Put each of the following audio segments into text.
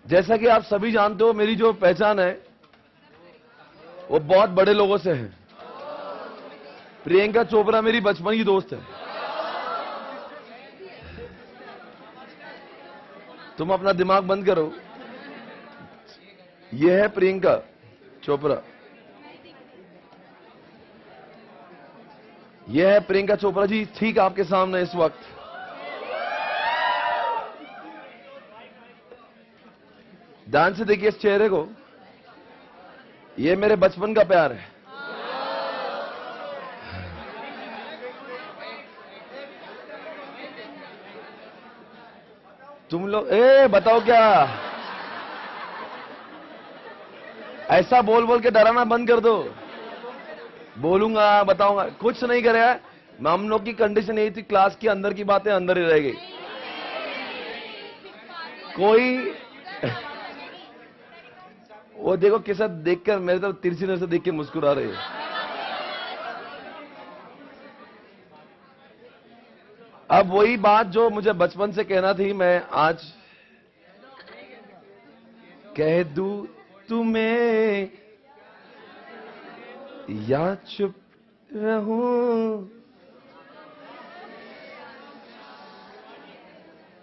जैसा कि आप सभी जानते हो, मेरी जो पहचान है वो बहुत बड़े लोगों से है। प्रियंका चोपड़ा मेरी बचपन की दोस्त है। तुम अपना दिमाग बंद करो। ये है प्रियंका चोपड़ा। ये है प्रियंका चोपड़ा जी, ठीक आपके सामने इस वक्त। ध्यान से देखिए इस चेहरे को। ये मेरे बचपन का प्यार है। तुम लोग बताओ क्या, ऐसा बोल बोल के डराना बंद कर दो। बोलूंगा, बताऊंगा, कुछ नहीं करे। हम लोग की कंडीशन यही थी, क्लास के अंदर की बातें अंदर ही रह गई। कोई वो देखो किसा देखकर मेरे तरफ तिरछी नजर से देख के मुस्कुरा रहे है। अब वही बात जो मुझे बचपन से कहना थी, मैं आज कह दूं तुम्हें या चुप रहूं।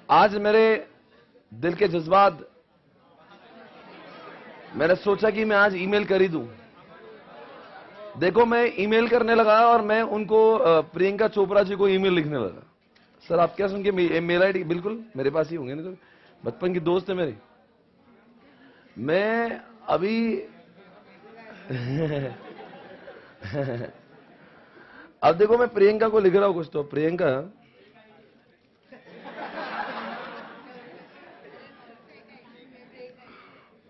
आज मेरे दिल के जज्बात, मैंने सोचा कि मैं आज ईमेल कर ही दूं। देखो मैं ईमेल करने लगा और मैं उनको प्रियंका चोपड़ा जी को ईमेल लिखने लगा। सर आप क्या सुन के मेल आईडी बिल्कुल मेरे पास ही होंगे, नहीं तो बचपन की दोस्त है मेरी। मैं अभी अब देखो मैं प्रियंका को लिख रहा हूं कुछ, तो प्रियंका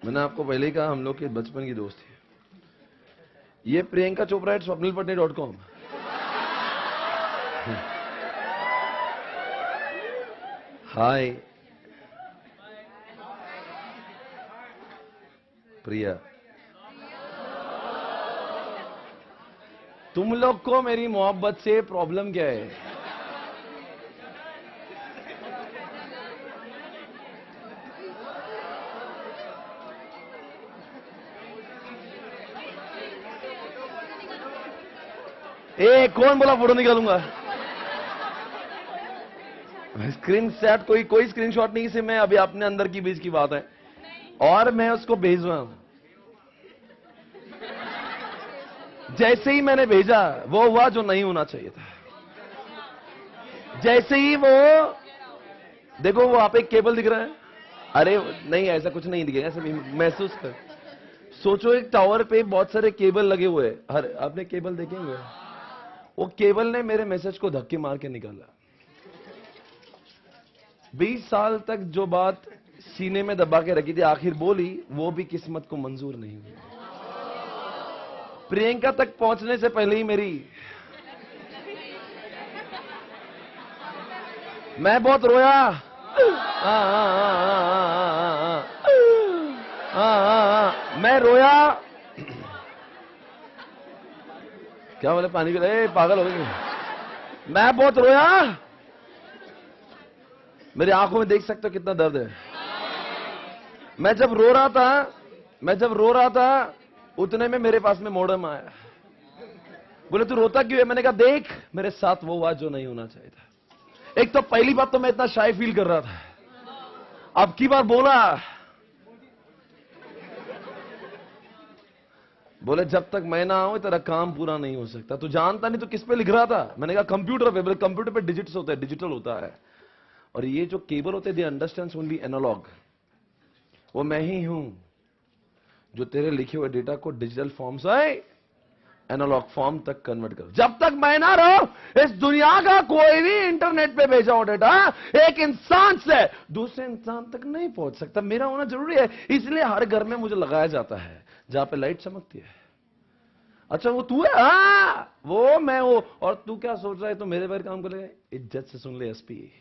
मैंने आपको पहले ही कहा हम लोग के बचपन की दोस्त थी। ये प्रियंका चोपड़ा @swapnilpatni.com। हाय प्रिया, तुम लोग को मेरी मोहब्बत से प्रॉब्लम क्या है? कौन बोला फोटो निकालूंगा? स्क्रीन शॉट कोई स्क्रीनशॉट नहीं, से मैं अभी अपने अंदर की बीच की बात है और मैं उसको भेज रहा हूं। जैसे ही मैंने भेजा वो हुआ जो नहीं होना चाहिए था। जैसे ही वो देखो, वो आप एक केबल दिख रहा है। अरे नहीं, ऐसा कुछ नहीं दिखेगा, ऐसा महसूस कर। सोचो एक टावर पे बहुत सारे केबल लगे हुए हैं। हर आपने केबल देखे हुए? वो केबल ने मेरे मैसेज को धक्के मार के निकाला। 20 साल तक जो बात सीने में दबा के रखी थी, आखिर बोली, वो भी किस्मत को मंजूर नहीं हुई। प्रियंका तक पहुंचने से पहले ही मैं बहुत रोया। मैं रोया। क्या बोले? पानी पिला? पागल हो गए। मैं बहुत रोया। मेरी आंखों में देख सकते हो कितना दर्द है। मैं जब रो रहा था उतने में मेरे पास में मोडम आया। बोले तू रोता क्यों है? मैंने कहा देख मेरे साथ वो हुआ जो नहीं होना चाहिए था। एक तो पहली बात तो मैं इतना शाय फील कर रहा था। अब की बार बोले जब तक मैं ना आऊं तेरा काम पूरा नहीं हो सकता। तू जानता नहीं तो किस पे लिख रहा था? मैंने कहा कंप्यूटर पे। बोले कंप्यूटर पे डिजिट्स होते हैं, डिजिटल होता है, और ये जो केबल होते हैं दे अंडरस्टैंड्स ओनली एनालॉग। वो मैं ही हूं जो तेरे लिखे हुए डेटा को डिजिटल फॉर्म से एनालॉग फॉर्म तक कन्वर्ट करो। जब तक मैं ना रहूं, इस दुनिया का कोई भी इंटरनेट पे भेजा हो डेटा एक इंसान से दूसरे इंसान तक नहीं पहुंच सकता। मेरा होना जरूरी है, इसलिए हर घर में मुझे लगाया जाता है जहां पे लाइट चमकती है। अच्छा वो तू है? वो मैं हूं। और तू क्या सोच रहा है तो मेरे बारे काम करेगा? इज्जत से सुन ले एसपी,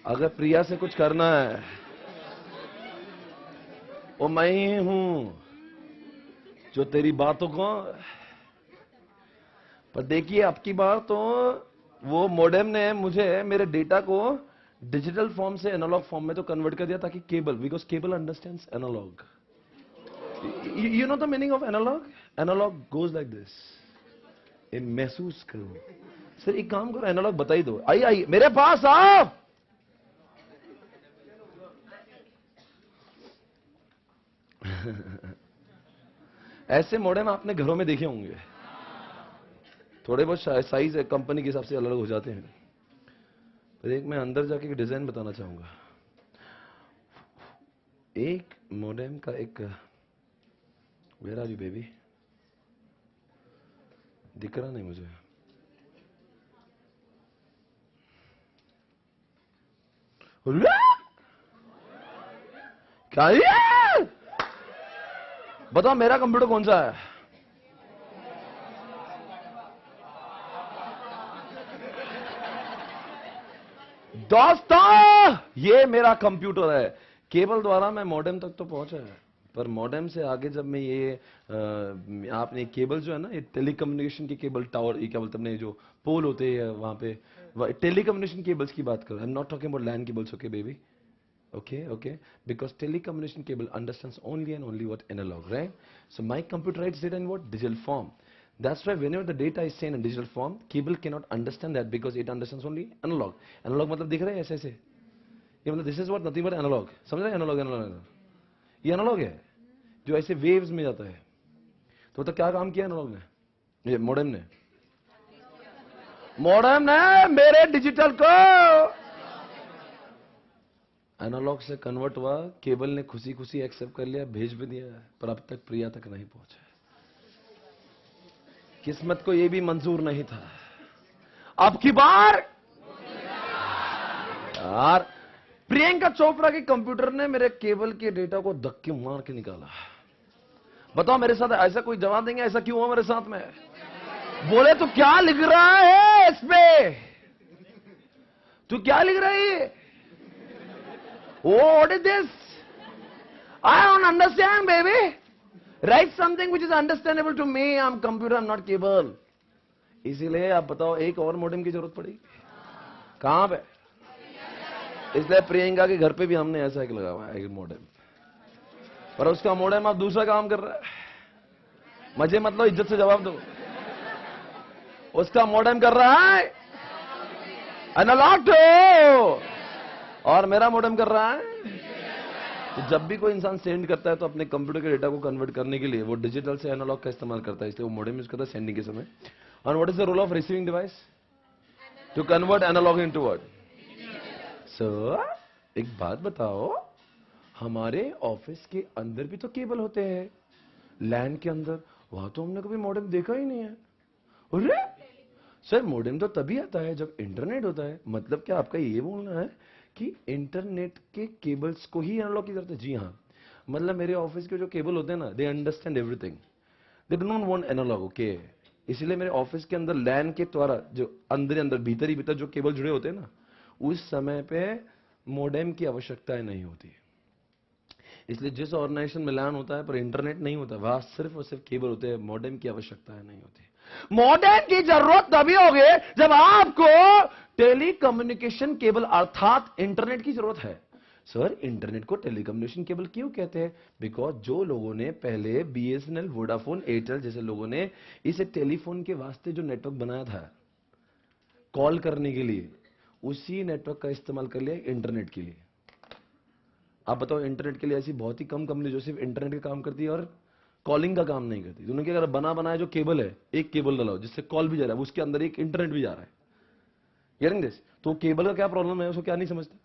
अगर प्रिया से कुछ करना है वो मैं ही हूं जो तेरी बातों को। पर देखिए अब की बार तो वो मोडेम ने मुझे मेरे डेटा को डिजिटल फॉर्म से एनालॉग फॉर्म में तो कन्वर्ट कर दिया ताकि cable, because cable understands analogue. You know the meaning of analogue? Analogue goes like this. ये महसूस करो. सर एक काम करो, एनालॉग बता ही दो. आई आई मेरे पास आओ. ऐसे मॉडेम आपने घरों में देखे होंगे. थोड़े बहुत साइज कंपनी के हिसाब से अलग हो जाते हैं. पर एक मैं अंदर जाके डिजाइन बताना चाहूंगा. एक मॉडेम का एक, वेयर आर यू बेबी? दिख रहा नहीं मुझे. क्या ये? बताओ मेरा कंप्यूटर कौन सा है? दोस्तों ये मेरा कंप्यूटर है. केबल द्वारा मैं मॉडेम तक तो पहुंचा है, पर मॉडेम से आगे जब मैं ये आपने केबल जो है ना, ये टेलीकम्युनिकेशन के केबल टावर, ये क्या बोलते हैं, जो पोल होते हैं वहां पे, टेलीकम्युनिकेशन केबल्स की बात करो. I am not talking about land cables. Okay baby, okay, because telecommunication cable understands only and only what analog, right? So my computer writes it in what? Digital form. That's why whenever the data is sent in digital form, cable cannot understand that because it understands only analog. Analog मतलब दिख रहा है ऐसे ऐसे, ये मतलब this is what nothing but analog. समझ रहे हैं? analog. ये analog है जो ऐसे waves में जाता है. तो क्या काम किया analog ने, ये modem ने मेरे डिजिटल को एनालॉग से कन्वर्ट हुआ. केबल ने खुशी खुशी एक्सेप्ट कर लिया, भेज भी दिया, पर अब तक प्रिया तक नहीं पहुंचा. किस्मत को यह भी मंजूर नहीं था. अब की बार यार प्रियंका चोपड़ा के कंप्यूटर ने मेरे केबल के डेटा को धक्के मार के निकाला. बताओ मेरे साथ ऐसा कोई जवाब देंगे? ऐसा क्यों हुआ मेरे साथ में? बोले तो क्या लिख रहा है इस पे? तू क्या लिख रहा है? What is this? I don't understand, baby. Write something which is understandable to me. I'm computer, I'm not cable. इसीलिए आप बताओ एक और मॉडेम की जरूरत पड़ी कहां पे? इसलिए प्रियंका के घर पे भी हमने ऐसा एक लगा हुआ है, एक मॉडेम. पर उसका मॉडेम अब दूसरा काम कर रहा है. मजे मत लो, इज्जत से जवाब दो. उसका मॉडेम कर रहा है एनालॉग और मेरा मॉडेम कर रहा है. तो जब भी कोई इंसान सेंड करता है तो अपने कंप्यूटर के डेटा को कन्वर्ट करने के लिए वो डिजिटल से एनालॉग का इस्तेमाल करता है. इसलिए वो मॉडेम यूज करता है सेंडिंग के समय. और what is the role of receiving device? To convert analogue into word. So एक बात बताओ, हमारे ऑफिस के अंदर भी तो केबल होते हैं, लैन के अंदर. वहां तो हमने कभी मॉडेम देखा ही नहीं है. अरे सर मॉडेम तो तभी आता है जब इंटरनेट होता है. मतलब क्या आपका ये बोलना है कि इंटरनेट के केबल्स को ही एनालॉग की जरूरत है? जी हाँ. मतलब मेरे ऑफिस के जो केबल होते हैं ना, they understand everything, they do not want analogue. Okay, इसलिए मेरे ऑफिस के अंदर लैन के द्वारा जो अंदर भीतर ही भीतर जो केबल जुड़े होते हैं ना, उस समय पे मॉडेम की आवश्यकता नहीं होती. इसलिए जिस ऑर्गेनाइजेशन में लैन होता है पर इंटरनेट नहीं होता, वहां सिर्फ और सिर्फ केबल होते हैं, मॉडेम की आवश्यकता नहीं होती. मॉडेम की जरूरत तभी होगी जब आपको टेलीकम्युनिकेशन केबल अर्थात इंटरनेट की जरूरत है. सर इंटरनेट को टेलीकम्युनिकेशन केबल क्यों कहते हैं? बिकॉज जो लोगों ने पहले बीएसएनएल, वोडाफोन, एयरटेल जैसे लोगों ने इसे टेलीफोन के वास्ते जो नेटवर्क बनाया था कॉल करने के लिए, उसी नेटवर्क का इस्तेमाल कर लिया इंटरनेट के लिए. आप बताओ, इंटरनेट के लिए ऐसी बहुत ही कम कंपनी जो सिर्फ इंटरनेट का काम करती है और कॉलिंग का काम नहीं करती. उन्होंने क्या करा, बना बनाया जो केबल है, एक केबल डालो जिससे कॉल भी जा रहा है, उसके अंदर एक इंटरनेट भी जा रहा है. Hearing this? तो केबल का क्या प्रॉब्लम है? उसको क्या नहीं समझता?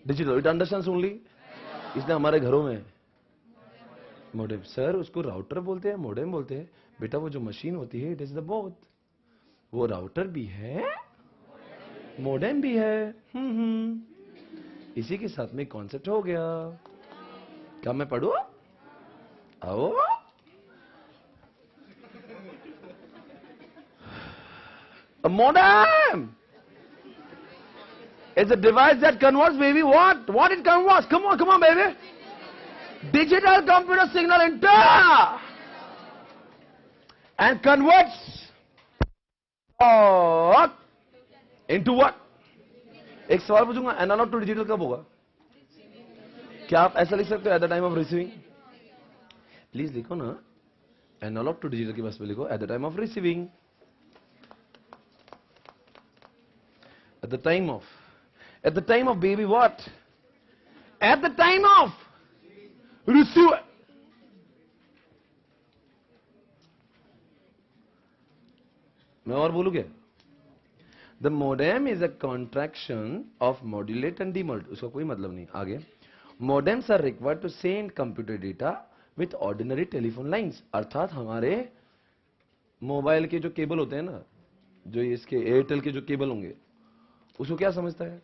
Digital, it understands only. इसलिए हमारे घरों में मॉडेम. सर उसको राउटर बोलते हैं, मॉडेम बोलते हैं. बेटा वो जो मशीन होती है, इट इज द बोथ. वो राउटर भी है, मॉडेम भी है. इसी के साथ में कॉन्सेप्ट हो गया. क्या मैं पढ़ू? आओ. A modem is a device that converts, baby, what? What it converts? Come on, baby. Digital computer signal into and converts into what? एक सवाल पूछूंगा, एनालॉग टू डिजिटल कब होगा? क्या आप ऐसा लिख सकते हो, at the time of receiving? Please लिखो ना, एनालॉग टू डिजिटल की बस पे लिखो, at the time of receiving, at the time of, at the time of baby what, at the time of receive. मैं और बोलू क्या? The modem is a contraction of modulate and demod, उसका कोई मतलब नहीं। आगे, modems are required to send computer data with ordinary telephone lines, अर्थात हमारे मोबाइल के जो केबल होते हैं ना, जो इसके एयरटेल के जो केबल होंगे, उसको क्या समझता है?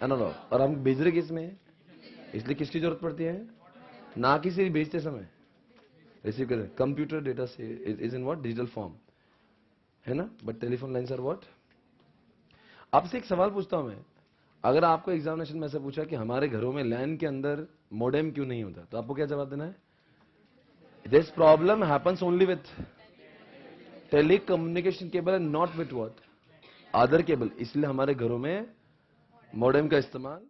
एनालॉग। और हम भेज रहे किस में है? इसलिए किसकी जरूरत पड़ती है? ना किसी भेजते समय, रिसीव कर कंप्यूटर डेटा से is in what, digital form, है ना? But telephone lines are what. आपसे एक सवाल पूछता हूं मैं, अगर आपको एग्जामिनेशन में ऐसा पूछा कि हमारे घरों में लैन के अंदर मोडेम क्यों नहीं होता, तो आपको क्या जवाब देना है? This problem happens only with telecommunication cable and not with what, other cable. इसलिए हमारे घरों में मोडेम का इस्तेमाल